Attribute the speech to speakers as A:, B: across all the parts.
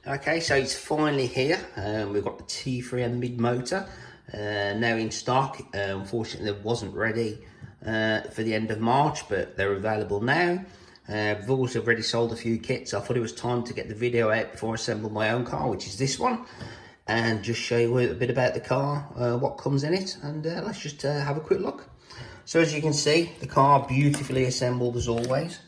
A: Okay, so it's finally here. We've got the T3m mid motor now in stock. Unfortunately, it wasn't ready for the end of March, but they're available now. We've also already sold a few kits. I thought it was time to get the video out before I assemble my own car, which is this one, and just show you a bit about the car, what comes in it, and let's just have a quick look. So as you can see, the car beautifully assembled as always.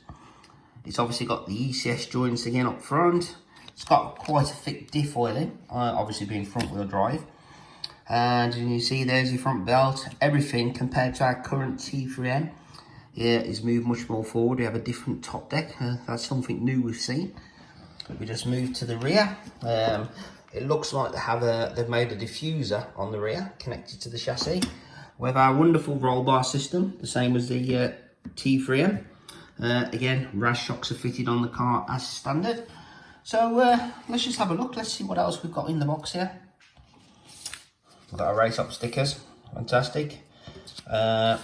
A: It's obviously got the ECS joints again up front. It's got quite a thick diff oiling, obviously being front wheel drive. And you see there's your front belt. Everything compared to our current T3m here is moved much more forward. We have a different top deck. That's something new we've seen. We just moved to the rear. It looks like they've made a diffuser on the rear connected to the chassis. We have our wonderful roll bar system, the same as the T3m. Again, Raceopt are fitted on the car as standard. So let's just have a look. Let's see what else we've got in the box here. We've got our Raceopt stickers, fantastic. A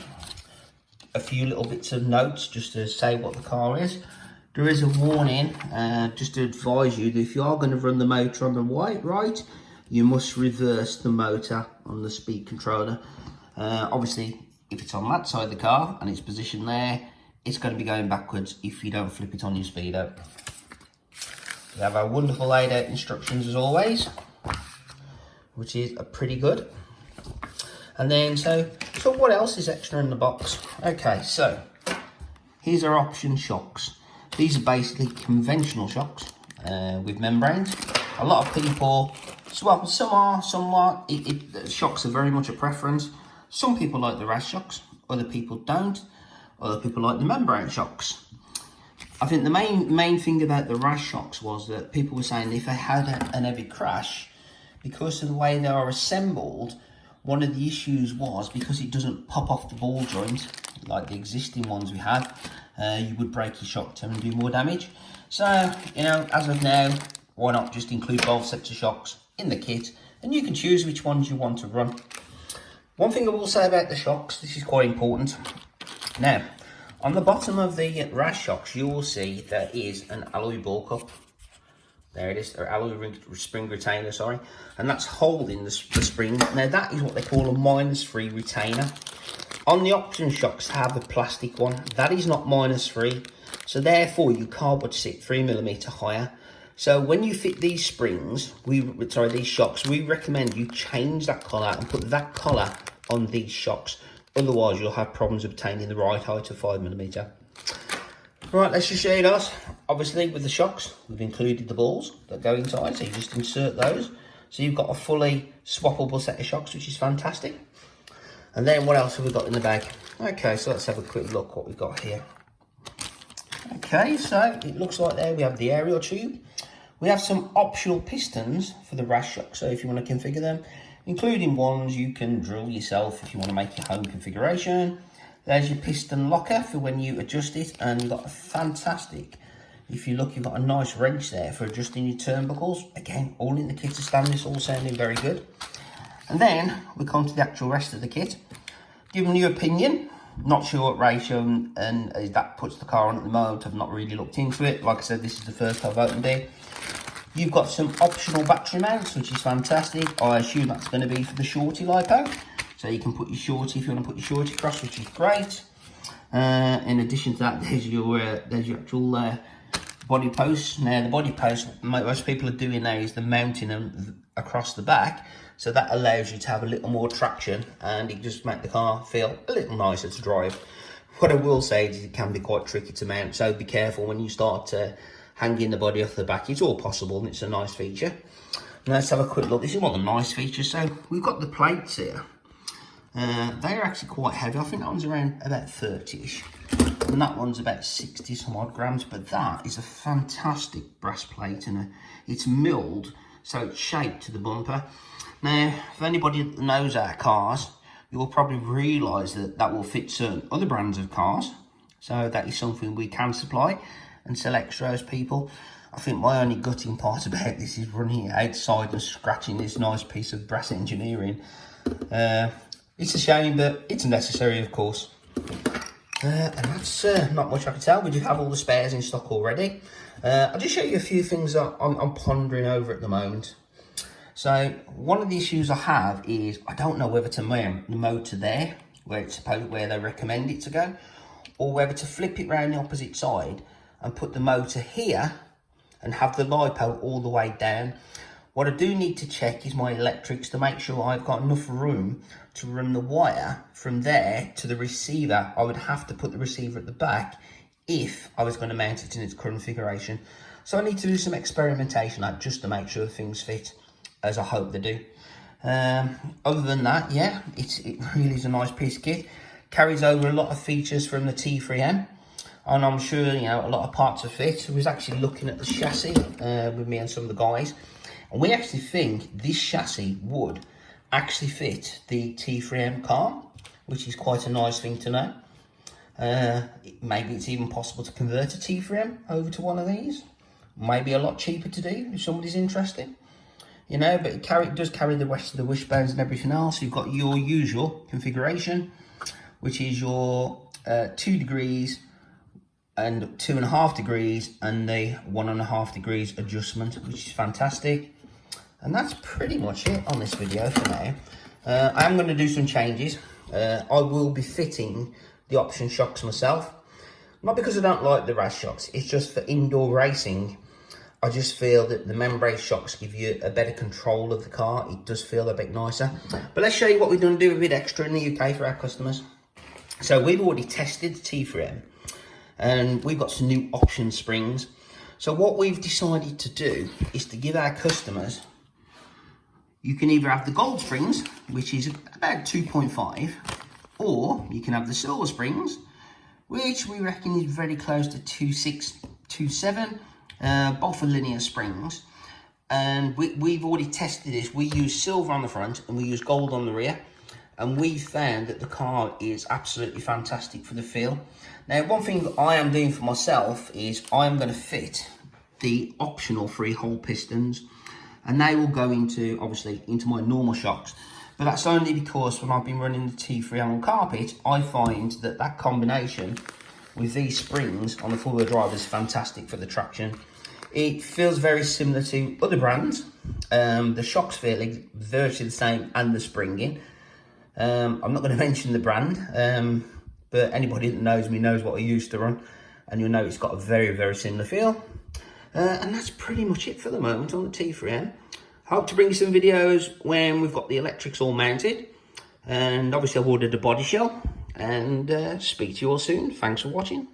A: few little bits of notes just to say what the car is. There is a warning, just to advise you that if you are going to run the motor on the right, you must reverse the motor on the speed controller. Obviously, if it's on that side of the car and it's positioned there, it's going to be going backwards if you don't flip it on your speedo. We have our wonderful laid out instructions as always, which is pretty good. And then, so what else is extra in the box? Okay, so here's our option shocks. These are basically conventional shocks with membranes. A lot of people, well, some are, some aren't. Shocks are very much a preference. Some people like the Raceopt, other people don't. Other people like the membrane shocks. I think the main thing about the Raceopt was that people were saying if they had an heavy crash, because of the way they are assembled, one of the issues was because it doesn't pop off the ball joint like the existing ones we had, you would break your shock tube and do more damage. So, you know, as of now, why not just include both sets of shocks in the kit, and you can choose which ones you want to run. One thing I will say about the shocks, this is quite important. Now, on the bottom of the Raceopt, you will see there is an alloy ball cup. There it is, or alloy spring retainer, sorry. And that's holding the spring. Now, that is what they call a -3 retainer. On the option shocks, have a plastic one. That is not -3. So therefore, your car would sit 3mm higher. So when you fit these springs, these shocks, we recommend you change that collar and put that collar on these shocks. Otherwise, you'll have problems obtaining the right height of 5mm. Right, let's just show you those. Obviously, with the shocks, we've included the balls that go inside, so you just insert those. So you've got a fully swappable set of shocks, which is fantastic. And then what else have we got in the bag? Okay, so let's have a quick look what we've got here. Okay, so it looks like there we have the aerial tube. We have some optional pistons for the Raceopt, so if you want to configure them, including ones you can drill yourself if you want to make your home configuration. There's your piston locker for when you adjust it, and you've got a fantastic, if you look, you've got a nice wrench there for adjusting your turnbuckles. Again, all in the kit to stand, this all sounding very good. And then we come to the actual rest of the kit. Giving you opinion, not sure what ratio and that puts the car on at the moment. I've not really looked into it. Like I said, this is the first I've opened it. You've got some optional battery mounts, which is fantastic. I assume that's going to be for the shorty lipo. So you can put your shorty if you want to put your shorty across, which is great. In addition to that, there's your actual body posts. Now, the body posts, most people are doing now is the mounting them across the back. So that allows you to have a little more traction, and it just makes the car feel a little nicer to drive. What I will say is it can be quite tricky to mount, so be careful when you start hanging the body off the back. It's all possible, and it's a nice feature. Now let's have a quick look. This is one of the nice features. So we've got the plates here. They're actually quite heavy. I think that one's around about 30ish, and that one's about 60 some odd grams. But that is a fantastic brass plate, and it's milled, so it's shaped to the bumper. Now, if anybody that knows our cars, you will probably realise that that will fit certain other brands of cars. So that is something we can supply and sell extra as people. I think my only gutting part about this is running it outside and scratching this nice piece of brass engineering. It's a shame, but it's necessary, of course. And that's not much I can tell. We do have all the spares in stock already. I'll just show you a few things that I'm pondering over at the moment. So one of the issues I have is I don't know whether to mount the motor there, where they recommend it to go, or whether to flip it around the opposite side and put the motor here and have the LiPo all the way down. What I do need to check is my electrics to make sure I've got enough room to run the wire from there to the receiver. I would have to put the receiver at the back if I was going to mount it in its current configuration. So I need to do some experimentation just to make sure things fit as I hope they do. Other than that, yeah, it really is a nice piece of kit. Carries over a lot of features from the T3m, and I'm sure, you know, a lot of parts are fit. I was actually looking at the chassis with me and some of the guys, and we actually think this chassis would actually fit the T3m car, which is quite a nice thing to know. Maybe it's even possible to convert a T3m over to one of these. Maybe a lot cheaper to do if somebody's interested. You know, but it does carry the rest of the wishbones and everything else. You've got your usual configuration, which is your 2 degrees and 2.5 degrees and the 1.5 degrees adjustment, which is fantastic. And that's pretty much it on this video for now. I am going to do some changes. I will be fitting the option shocks myself. Not because I don't like the race shocks, it's just for indoor racing. I just feel that the membrane shocks give you a better control of the car. It does feel a bit nicer. But let's show you what we've done to do a bit extra in the UK for our customers. So we've already tested the T3m and we've got some new option springs. So what we've decided to do is to give our customers, you can either have the gold springs, which is about 2.5, or you can have the silver springs, which we reckon is very close to 2.6, 2.7. Both are linear springs, and we've already tested this. We use silver on the front and we use gold on the rear, and we found that the car is absolutely fantastic for the feel. Now, one thing that I am doing for myself is I'm going to fit the optional Freehold pistons, and they will go into, obviously, into my normal shocks. But that's only because when I've been running the T3m on carpet, I find that that combination with these springs on the four-wheel drive is fantastic for the traction. It feels very similar to other brands. The shocks feel virtually the same, and the springing. I'm not going to mention the brand, but anybody that knows me knows what I used to run, and you'll know it's got a very, very similar feel. And that's pretty much it for the moment on the T3m. Hope to bring you some videos when we've got the electrics all mounted, and obviously I've ordered a body shell, and speak to you all soon. Thanks for watching.